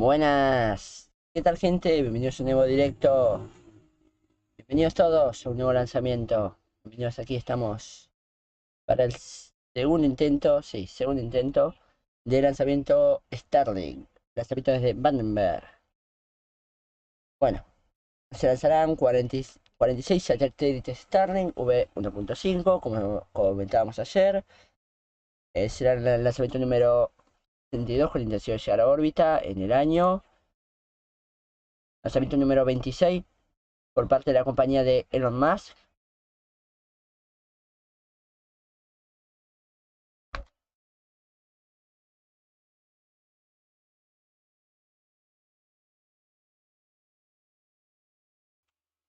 Buenas, ¿qué tal gente? Bienvenidos a un nuevo directo. Bienvenidos todos a un nuevo lanzamiento. Bienvenidos, aquí estamos para el segundo intento, sí, segundo intento de lanzamiento Starlink. Lanzamiento desde Vandenberg. Bueno, se lanzarán 46 satélites Starlink V1.5, como comentábamos ayer. Será el lanzamiento número 32 con la intención de llegar a órbita en el año. Lanzamiento número 26 por parte de la compañía de Elon Musk.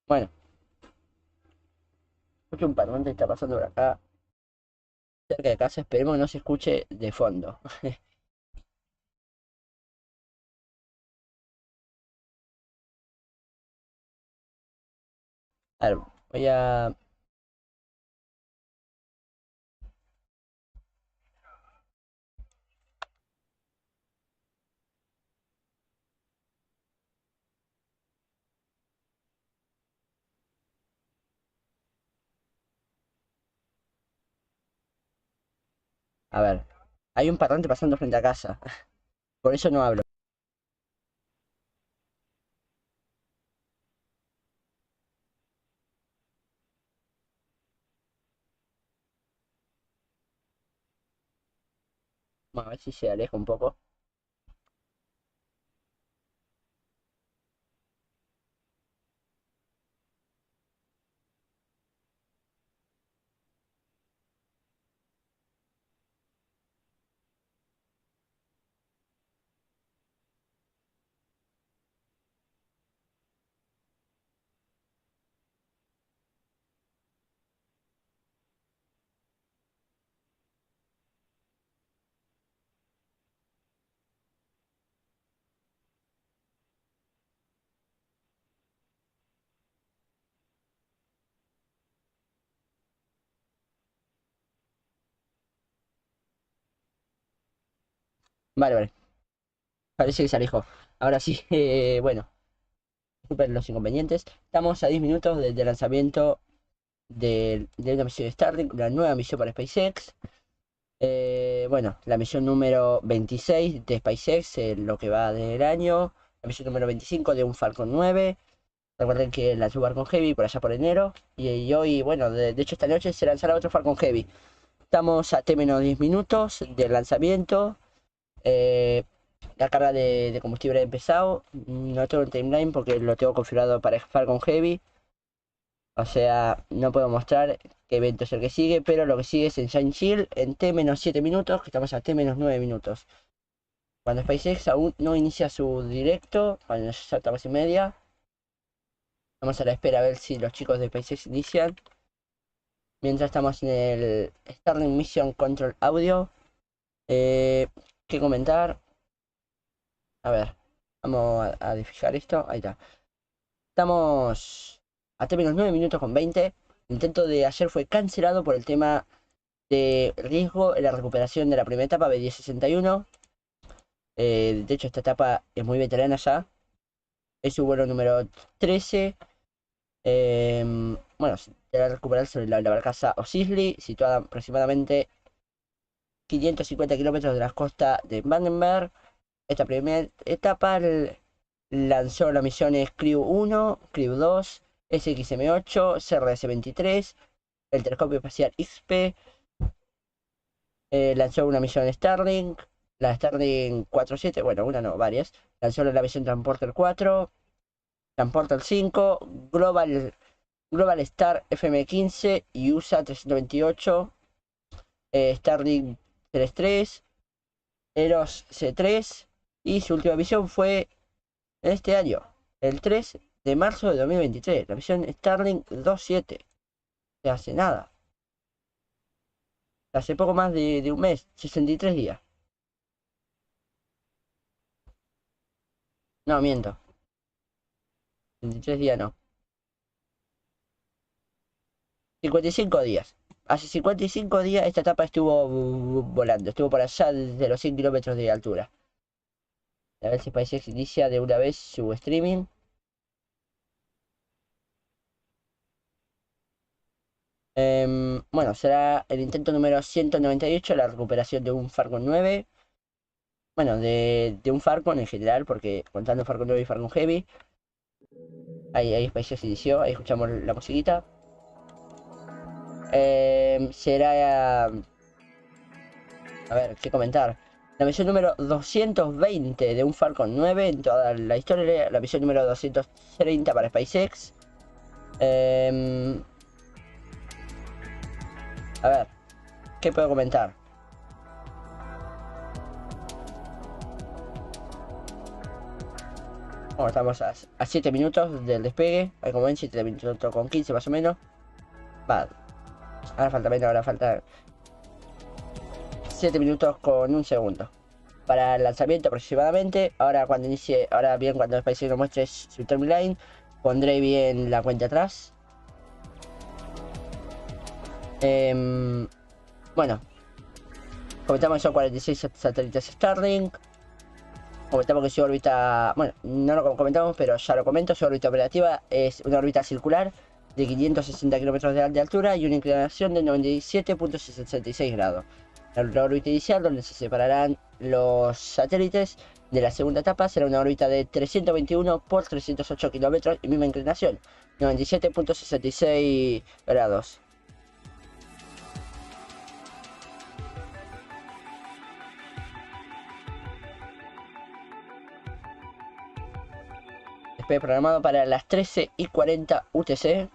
Bueno, escucho un parlante que está pasando por acá, cerca de casa. Esperemos que no se escuche de fondo. A ver, voy a... A ver, hay un parlante pasando frente a casa. Por eso no hablo. Bueno, a ver si se aleja un poco. Vale, vale. Parece que se alejó. Ahora sí, bueno, disculpen los inconvenientes. Estamos a 10 minutos del lanzamiento de una misión de Starlink, la nueva misión para SpaceX. Bueno, la misión número 26 de SpaceX, lo que va del año. La misión número 25 de un Falcon 9. Recuerden que lanzó Falcon Heavy por allá por enero. Y hoy, bueno, de hecho esta noche se lanzará otro Falcon Heavy. Estamos a T-10 minutos del lanzamiento. Eh, la carga de combustible ha empezado. No tengo el timeline porque lo tengo configurado para Falcon Heavy. O sea, no puedo mostrar qué evento es el que sigue, pero lo que sigue es en Shine Shield en T-7 minutos, que estamos a T-9 minutos. Cuando SpaceX aún no inicia su directo, cuando ya estamos y media. Vamos a la espera a ver si los chicos de SpaceX inician. Mientras estamos en el Starlink Mission Control Audio. Eh, ¿Qué comentar? A ver, vamos a fijar esto. Ahí está. Estamos a T-9 minutos con 20. El intento de ayer fue cancelado por el tema de riesgo en la recuperación de la primera etapa B1061. De hecho, esta etapa es muy veterana ya. Es su vuelo número 13. Bueno, se va a recuperar sobre la barcaza OCISLY, situada aproximadamente 550 kilómetros de la costa de Vandenberg. Esta primera etapa lanzó las misiones Crew 1, Crew 2, SXM8, CRS-23, el telescopio espacial XP. Lanzó una misión Starlink, la Starlink 47, bueno, una no, varias. Lanzó la misión Transporter 4, Transporter 5, Global Star FM15 y USA 328, Starlink 33, Eros C3, y su última misión fue este año, el 3 de marzo de 2023, la misión Starlink 27. No hace nada, hace poco más de un mes, 63 días. No, miento, 63 días no, 55 días. Hace 55 días esta etapa estuvo volando, estuvo por allá desde los 100 kilómetros de altura. A ver si SpaceX inicia de una vez su streaming. Bueno, será el intento número 198, la recuperación de un Falcon 9. Bueno, de un Falcon en general, porque contando Falcon 9 y Falcon Heavy. Ahí SpaceX inició, ahí escuchamos la musiquita. Será... A ver, ¿qué comentar? La misión número 220 de un Falcon 9 en toda la historia. La misión número 230 para SpaceX. A ver, ¿qué puedo comentar? Bueno, estamos a 7 minutos del despegue. Ahí como ven, 7 minutos con 15 más o menos. Va, ahora falta menos, ahora falta 7 minutos con un segundo para el lanzamiento aproximadamente. Ahora cuando inicie, ahora bien, cuando SpaceX nos muestre su timeline, pondré bien la cuenta atrás. Bueno, comentamos que son 46 satélites Starlink. Comentamos que su órbita, bueno, no lo comentamos, pero ya lo comento, su órbita operativa es una órbita circular de 560 kilómetros de altura y una inclinación de 97.66 grados. La órbita inicial, donde se separarán los satélites de la segunda etapa, será una órbita de 321 por 308 kilómetros y misma inclinación, 97.66 grados. Despegue programado para las 13:40 UTC.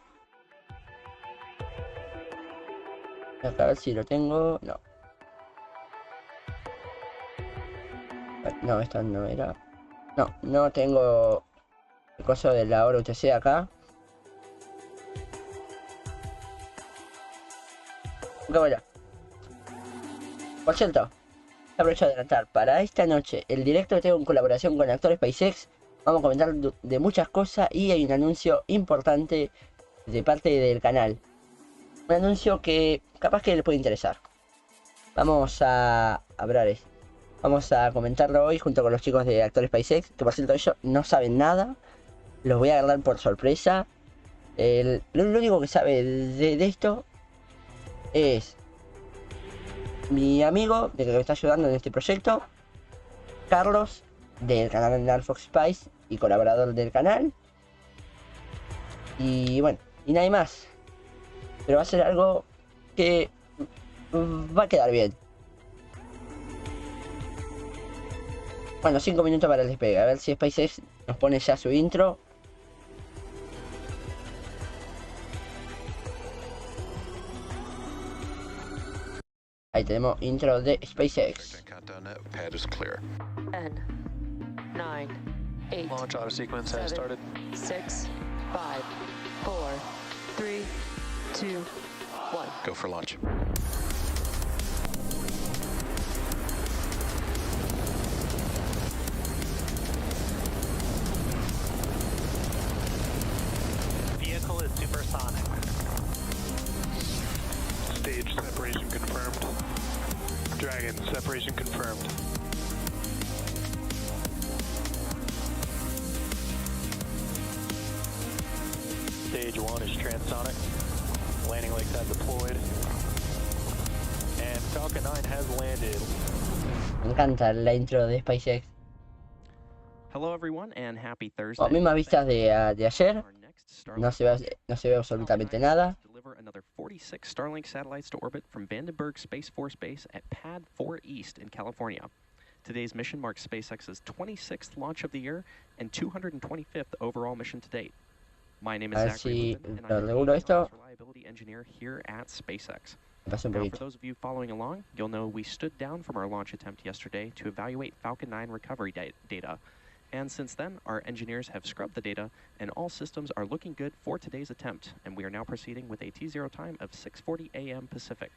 A ver si lo tengo. No. No, esta no era. No, no tengo el coso de la hora UTC acá. Qué bueno. Por cierto, aprovecho de adelantar. Para esta noche, el directo que tengo en colaboración con actores SpaceX. Vamos a comentar de muchas cosas y hay un anuncio importante de parte del canal. Un anuncio que capaz que le puede interesar. Vamos a hablar esto. Vamos a comentarlo hoy junto con los chicos de actores SpaceX, que por cierto ellos no saben nada. Los voy a agarrar por sorpresa. Lo único que sabe de esto es mi amigo de que me está ayudando en este proyecto, Carlos, del canal Fox Spice y colaborador del canal. Y bueno, y nadie más. Pero va a ser algo que va a quedar bien. Bueno, 5 minutos para el despegue. A ver si SpaceX nos pone ya su intro. Ahí tenemos intro de SpaceX. 10, 9, 8, Launch auto sequence has 7, started. 6, 5, 4, 3, 2, 1. Go for launch. Vehicle is supersonic. Stage separation confirmed. Dragon separation confirmed. Stage 1 is transonic. Landing legs have deployed. And Falcon 9 has landed. Me encanta la intro de SpaceX. Hello everyone and happy Thursday. Bueno, mismas vistas de ayer. Our next Starlink No se ve absolutamente nada. deliver another 46 Starlink satellites to orbit from Vandenberg Space Force Base at Pad 4 East in California. Today's mission marks SpaceX's 26th launch of the year and 225th overall mission to date. My name is A ver Zachary si Lubin, and lo I'm the regulo esto. reliability engineer here at SpaceX. Me pasó un Now, for poquito. those of you following along, you'll know we stood down from our launch attempt yesterday to evaluate Falcon 9 recovery data. And since then, our engineers have scrubbed the data, and all systems are looking good for today's attempt, and we are now proceeding with a T0 time of 6:40 a.m. Pacific.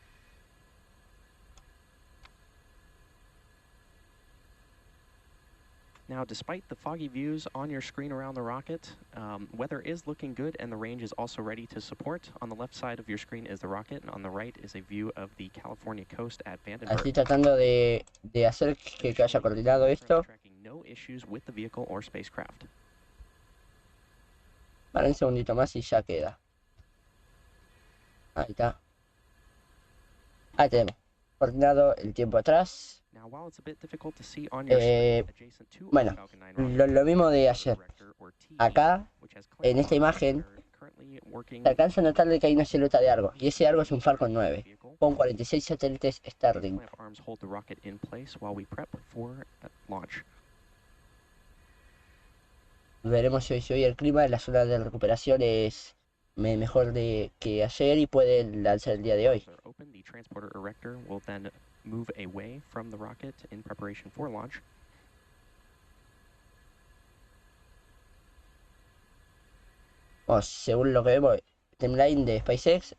Now, despite the foggy views on your screen around the rocket, weather is looking good and the range is also ready to support. On the left side of your screen is the rocket, and on the right is a view of the California coast at Vandenberg. Estoy tratando de hacer que haya coordinado esto. no issues with the vehicle or spacecraft. Vale, un segundito más y ya queda. Ahí está. Ahí tenemos. Coordinado el tiempo atrás. Now, while it's a bit difficult to see on your screen adjacent to Bueno, our Falcon 9 lo mismo de ayer. director or TE, Acá, which has en esta clamped imagen, arms, are currently working se alcanza a notar de que hay una silueta de algo. Y ese algo es un Falcon 9 vehicle. con 46 satélites Starlink. Clamp arms hold the rocket in place while we prep for launch. Veremos si hoy el clima en la zona de recuperación es mejor que ayer y pueden lanzar el día de hoy. They're open, the transporter erector will then move away from the rocket in preparation for launch. Bueno, según lo que vemos, timeline de SpaceX,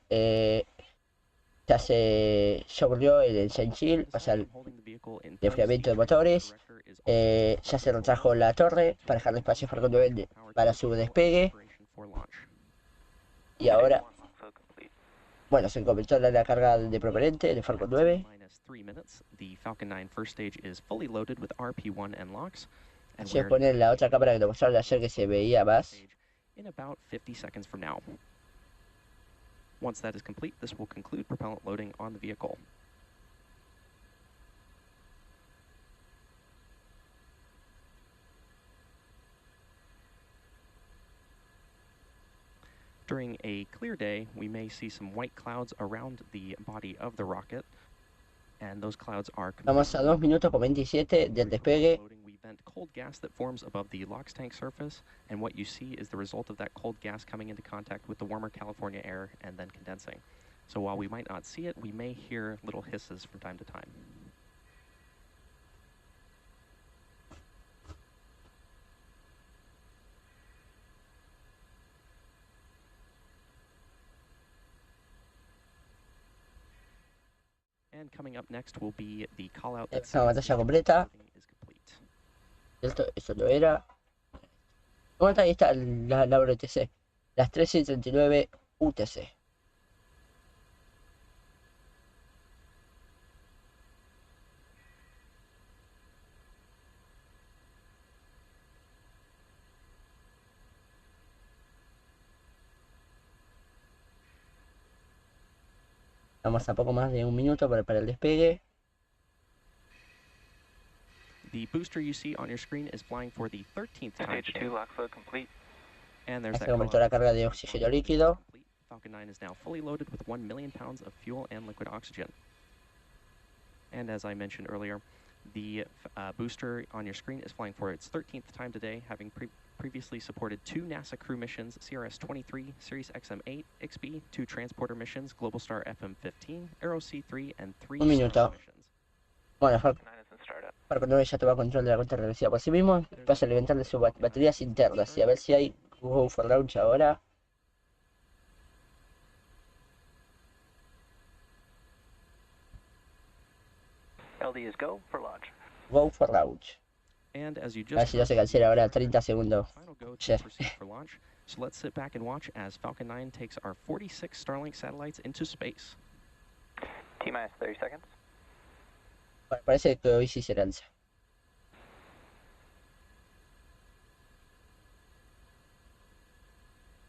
ya ocurrió el engine chill, o sea, el Holding the vehicle in place, enfriamiento the de motores. transporter erector is Ya se retrajo la torre para dejar espacio Falcon 9 para su despegue. preparation for launch. Y ahora, bueno, se completó la carga de propelente de Falcon 9. Minus 3 minutes, the Falcon 9 first stage is fully loaded with RP1 and locks. And Se we're pone la otra cámara que te mostraron ayer que se veía más. in about 50 seconds from now. Once that is complete, this will conclude propellant loading on the vehicle. During a clear day, we may see some white clouds around the body of the rocket, and those clouds are Vamos a 2 minutos con 27 del despegue. loading. We vent cold gas that forms above the LOX tank surface, and what you see is the result of that cold gas coming into contact with the warmer California air and then condensing. So while we might not see it, we may hear little hisses from time to time. And coming up next will be the call out that La batalla completa. is complete. Eso lo era. Bueno, ahí está la hora UTC. Las 13:39 UTC. Vamos a poco más de 1 minuto para el despegue. The booster you see on your screen is flying for the 13th time Stage today. 2 lock flow complete. And there's Se that completó la carga de oxígeno líquido. complete. Falcon 9 is now fully loaded with 1 million pounds of fuel and liquid oxygen. And as I mentioned earlier, the booster on your screen is flying for its 13th time today, having previously supported 2 NASA crew missions, CRS-23, Sirius XM-8, XB, 2 transporter missions, Globalstar FM-15, Aero C3, and 3 Un minuto. Starlink missions. Bueno, 9 is in startup. Falcon 9 ya toma control de la cuenta regresiva por sí mismo. Pasa a alimentarle sus baterías internas y a ver si hay go for launch ahora. LD is go for launch. Go for launch. And as you A ver just si ya se cancela ahora 30 segundos. final go to Sure. proceed for launch. So let's sit back and watch as Falcon 9 takes our 46 Starlink satellites into space. T minus 30 seconds. Bueno, parece que hoy sí se lanza.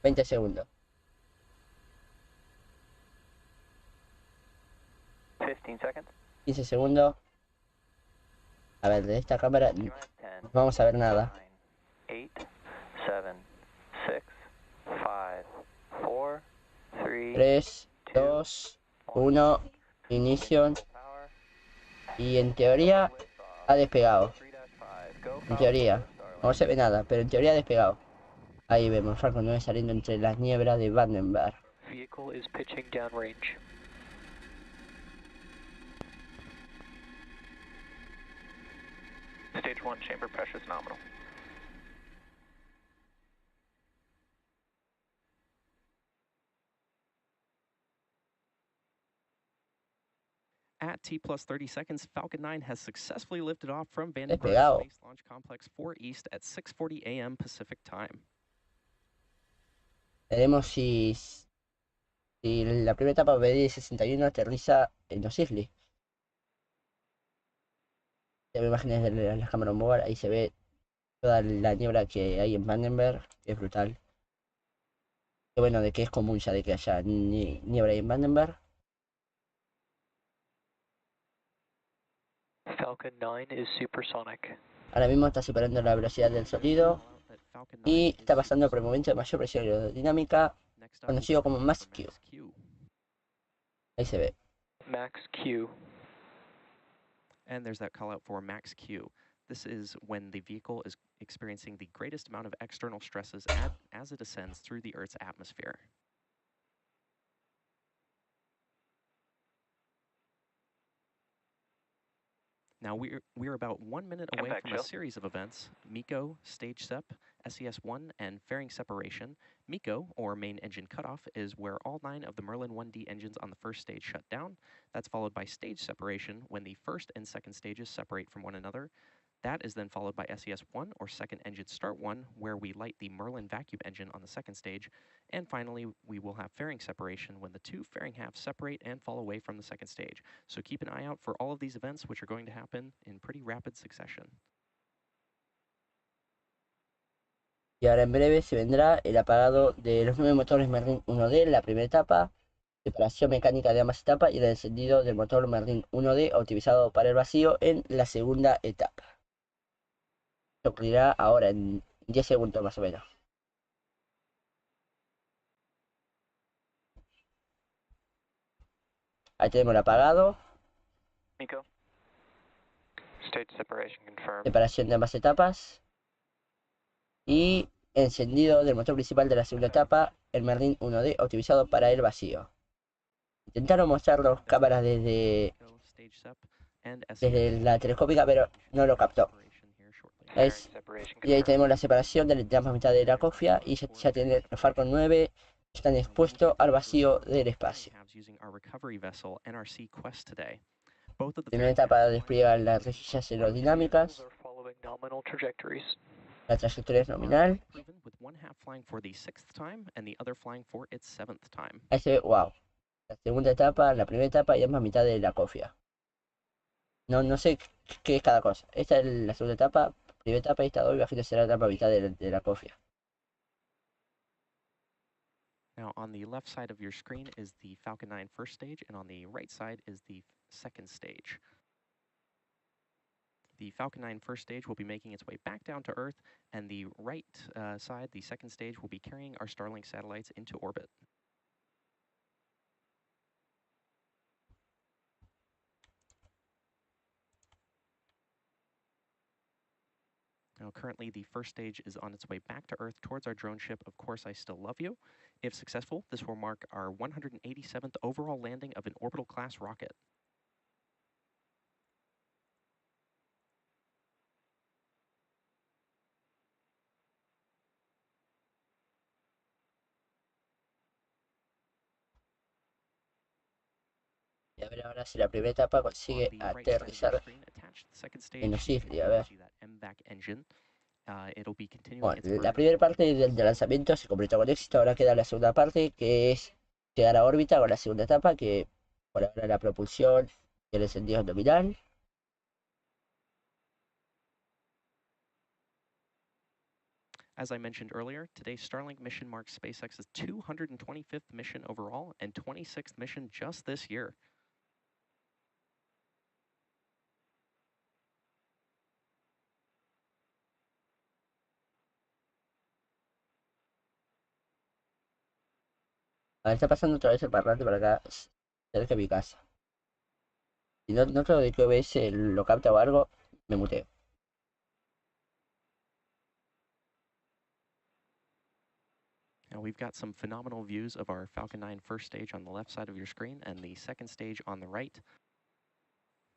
$20 segundos. 15 seconds. 15 segundos. A ver, de esta cámara T no minus 10. vamos a ver nada. 9, 8, 7, 6, 5, 4, 3, 3, 2, 1, inicio. power. Y en teoría ha despegado. 3-5. Go En teoría. No se ve nada, pero en teoría ha despegado. Ahí vemos Falcon 9 saliendo entre las nieblas de Vandenberg. Vehicle is pitching downrange. Stage 1 chamber pressure is nominal. At T plus 30 seconds, Falcon 9 has successfully lifted off from Vandenberg Despegado. Space Launch Complex 4 East at 6:40 a.m. Pacific Time. Veremos si la primera etapa BD61 aterriza en OCISLY. se ven imágenes de las cámaras onboard, ahí se ve toda la niebla que hay en Vandenberg, que es brutal. Que bueno, de que es común ya de que haya niebla ahí en Vandenberg. Falcon 9 is supersonic. Ahora mismo está superando la velocidad del sonido y está pasando por el momento de mayor presión aerodinámica, conocido como Max Q. Ahí se ve. Max Q. And there's that call out for max Q. This is when the vehicle is experiencing the greatest amount of external stresses as it ascends through the Earth's atmosphere. Now we're about 1 minute away from a series of events: MECO, stage step, SES-1, and fairing separation. MECO, or main engine cutoff, is where all 9 of the Merlin 1D engines on the first stage shut down. That's followed by stage separation, when the first and second stages separate from one another. That is then followed by SES-1, or second engine start 1, where we light the Merlin vacuum engine on the second stage. And finally, we will have fairing separation when the 2 fairing halves separate and fall away from the second stage. So keep an eye out for all of these events, which are going to happen in pretty rapid succession. Y ahora en breve se vendrá el apagado de los 9 motores Merlin 1D en la primera etapa, separación mecánica de ambas etapas y el encendido del motor Merlin 1D optimizado para el vacío en la segunda etapa. Esto ocurrirá ahora en 10 segundos más o menos. Ahí tenemos el apagado, MECO. Stage separation confirmed. separación de ambas etapas y encendido del motor principal de la segunda etapa, el Merlin 1D optimizado para el vacío. Intentaron mostrar las cámaras desde la telescópica, pero no lo captó. Y ahí tenemos la separación de ambas mitades de la cofia y ya tienen los Falcon 9 están expuestos al vacío del espacio. Primera etapa despliega las rejillas aerodinámicas. La trayectoria es nominal. Ahí se ve, wow. La segunda etapa, la primera etapa y ambas mitades de la cofia. No sé qué es cada cosa. Esta es la segunda etapa, primera etapa y esta doble bajito será la etapa mitad de la cofia. Now on the left side of your screen is the Falcon 9 first stage, and on the right side is the second stage. The Falcon 9 first stage will be making its way back down to Earth, and the right side, the second stage, will be carrying our Starlink satellites into orbit. Now, currently, the first stage is on its way back to Earth towards our drone ship, Of Course I Still Love You. If successful, this will mark our 187th overall landing of an orbital-class rocket. Y a ver ahora si la primera etapa consigue aterrizar en OCISLY, a ver. Bueno, la primera parte del lanzamiento se completó con éxito, ahora queda la segunda parte, que es llegar a órbita con la segunda etapa, que por ahora la propulsión y el encendido es nominal. As I mentioned earlier, today's Starlink mission marks SpaceX's 225th mission overall and 26th mission just this year. A ver, está pasando otra vez el parlante para acá, cerca de mi casa. Si no creo de que OBS lo capta o algo, me muteo. Now we've got some phenomenal views of our Falcon 9 first stage on the left side of your screen and the second stage on the right.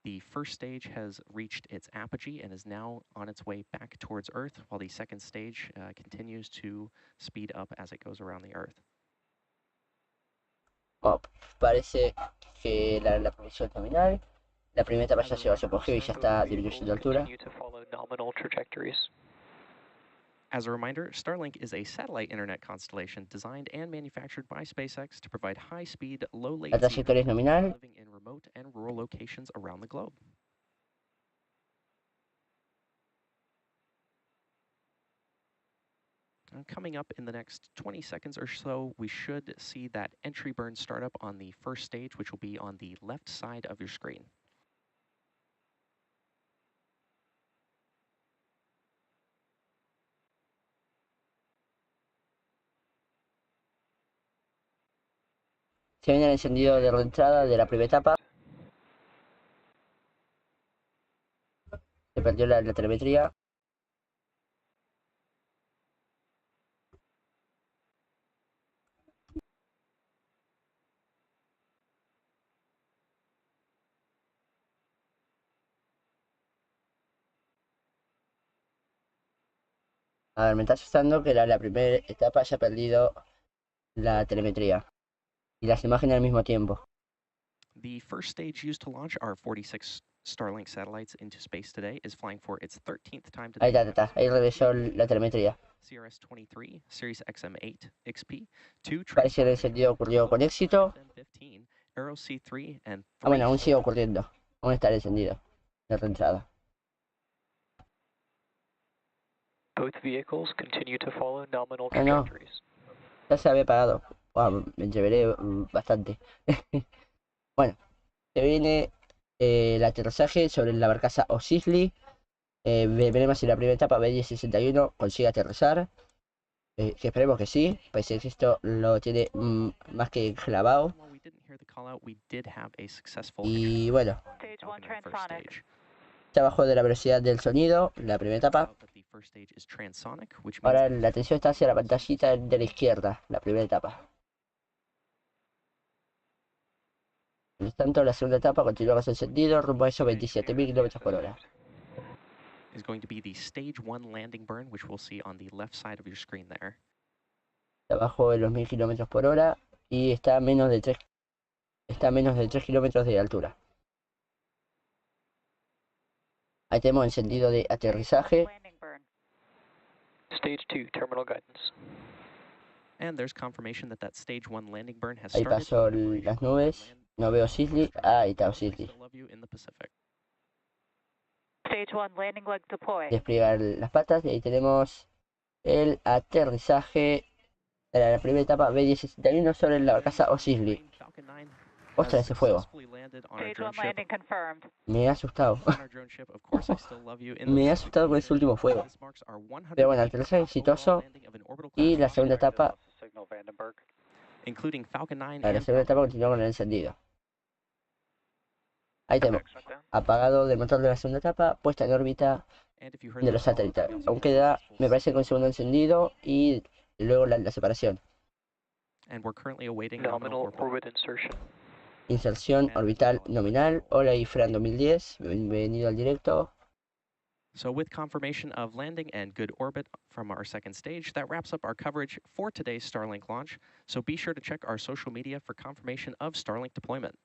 The first stage has reached its apogee and is now on its way back towards Earth, while the second stage continues to speed up as it goes around the Earth. Oh, parece que la propulsión es nominal. La primera etapa ya llegó a su apogeo y ya está disminuyendo de altura. As a reminder, Starlink is a satellite internet constellation designed and manufactured by SpaceX to provide high-speed, low-latency La trayectoria es nominal. living in remote and rural locations around the globe. And coming up in the next 20 seconds or so, we should see that entry burn start up on the first stage, which will be on the left side of your screen. Se viene el encendido de reentrada de la primera etapa. Se perdió la telemetría. A ver, me está asustando que la primera etapa haya perdido la telemetría y las imágenes al mismo tiempo. The first stage used to launch our 46 Starlink satellites into space today is flying for its 13th time Ahí today. está, ahí regresó la telemetría. CRS-23, Series XM8, XP, 2 Parece que el encendido ocurrió con éxito. 15, Aero C3 and Ah, bueno, aún sigue ocurriendo. Aún está el encendido de reentrada. Both vehicles continue to follow nominal Ah, no. trajectories. Ya se había apagado. Wow, me entreveré bastante. Bueno, se viene el aterrizaje sobre la barcaza OCISLY. Veremos si la primera etapa B1061 consigue aterrizar. Que esperemos que sí. Parece que esto lo tiene más que clavado. While we didn't hear the call out, we did have a successful Y bueno, Stage Falcon 1 9 first transonic. stage. ya bajó de la velocidad del sonido la primera etapa. Out that the first stage is transonic, which means Ahora la atención está hacia la pantallita de la izquierda, la primera etapa. Mientras tanto, la segunda etapa continúa con su encendido rumbo a esos 27.000 kilómetros por hora. is going to be the stage 1 landing burn, which we'll see on the left side of your screen there. Está abajo de los 1000 kilómetros por hora y está a menos de 3 kilómetros de altura. Ahí tenemos encendido de aterrizaje. Landing burn. Stage 2, terminal guidance. And there's confirmation that that stage 1 landing burn has Ahí started. pasó in preparation las for nubes. land- No veo OCISLY. Ah, ahí está I OCISLY. still love you in the Pacific. Stage 1 landing leg deploy. Despliegar las patas y ahí tenemos el aterrizaje de la primera etapa B1061 sobre la barcaza OCISLY. Falcon 9 Ostras, has ese fuego. successfully landed on our Stage drone 1 ship. landing confirmed. Me ha asustado. On our drone ship, of course, I still love you in the Me ha Pacific asustado con ese Ocean. último fuego. This marks our 100th Pero bueno, aterrizaje exitoso. landing of an orbital Y class la rocket, segunda etapa, Signal Vandenberg. including Falcon 9 la and segunda etapa Falcon continúa con el encendido. Ahí tenemos Shutdown. apagado del motor de la segunda etapa, puesta en órbita And if you heard de that los call, satélites. we also Aún have queda, successful me parece que un sequence. segundo encendido y luego la separación. And we're currently awaiting nominal Nominal orbital. orbit insertion. Inserción orbital nominal. Hola, Fran 2010. Bienvenido al directo. So with confirmation of landing and good orbit from our second stage, that wraps up our coverage for today's Starlink launch. So be sure to check our social media for confirmation of Starlink deployment.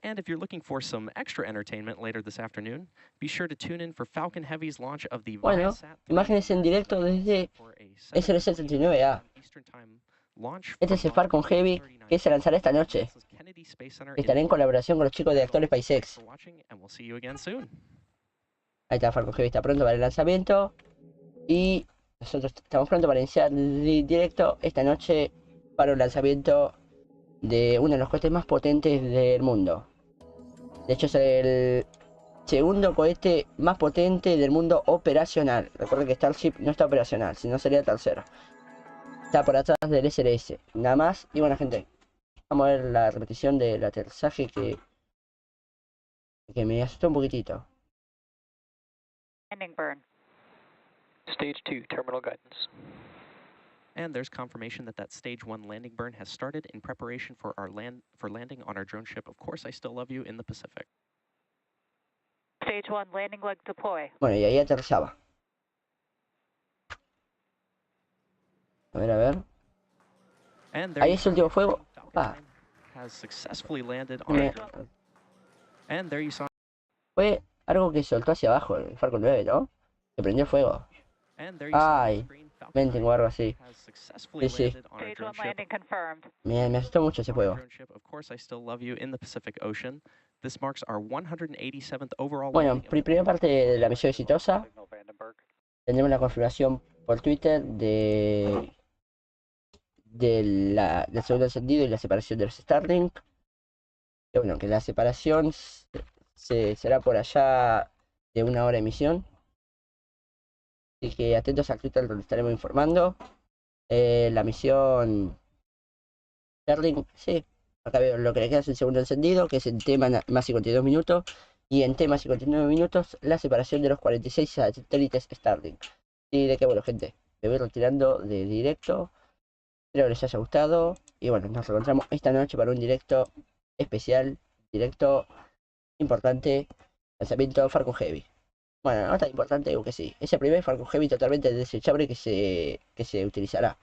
And if you're looking for some extra entertainment later this afternoon, be sure to tune in for Falcon Heavy's launch of the Bueno, Viasat 3 imágenes en directo desde for a SLC-39A. Eastern Time launch Este es el from Falcon Heavy que se lanzará esta noche. NASA's Kennedy Space Center Estará en colaboración con los chicos de actores SpaceX. for watching, and we'll see you again soon. Ahí está, Falcon Heavy está pronto para el lanzamiento. Y nosotros estamos pronto para iniciar directo esta noche para un lanzamiento de uno de los cohetes más potentes del mundo. De hecho, es el segundo cohete más potente del mundo operacional. Recuerden que Starship no está operacional, sino sería el tercero. Está por atrás del SLS, nada más. Y bueno, gente, vamos a ver la repetición del aterrizaje que me asustó un poquitito. Landing burn. Stage 2, terminal guidance. And there's confirmation that that stage 1 landing burn has started in preparation for our landing on our drone ship. Of course, I still love you in the Pacific. Stage 1 landing leg deploy. Bueno, y ahí aterrizaba. A ver, a ver. And there Ahí you es el último fuego. Falcon Ah, 9 has successfully landed on me- our drone. And there you saw fue algo que soltó hacia abajo el Falcon 9, ¿no? Se prendió fuego. and there you saw on Ay, the screen, Falcon ven, 9 tengo algo así. has successfully Sí, sí. landed on our Stage drone 1 ship. landing confirmed. Me asustó mucho ese On our fuego. drone ship. Of course, I still love you in the Pacific Ocean. This marks our 187th overall Bueno, landing of primera parte de la misión exitosa. Signal Vandenberg. Tendremos la confirmación por Twitter del segundo encendido y la separación de los Starlink. Que bueno, que la separación será por allá de 1 hora de misión. Así que atentos al Twitter donde estaremos informando. La misión Starlink, sí. Acá veo lo que le queda es el segundo encendido, que es en T más 52 minutos. Y en T más 59 minutos, la separación de los 46 satélites Starlink. Y de que bueno, gente, me voy retirando de directo. Espero que les haya gustado. Y bueno, nos encontramos esta noche para un directo especial. Directo importante. Lanzamiento Falcon Heavy. Bueno, no tan importante, aunque sí. Es el primer Falcon Heavy totalmente desechable que se utilizará.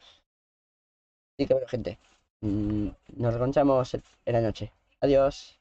Así que bueno, gente. Nos encontramos en la noche. Adiós.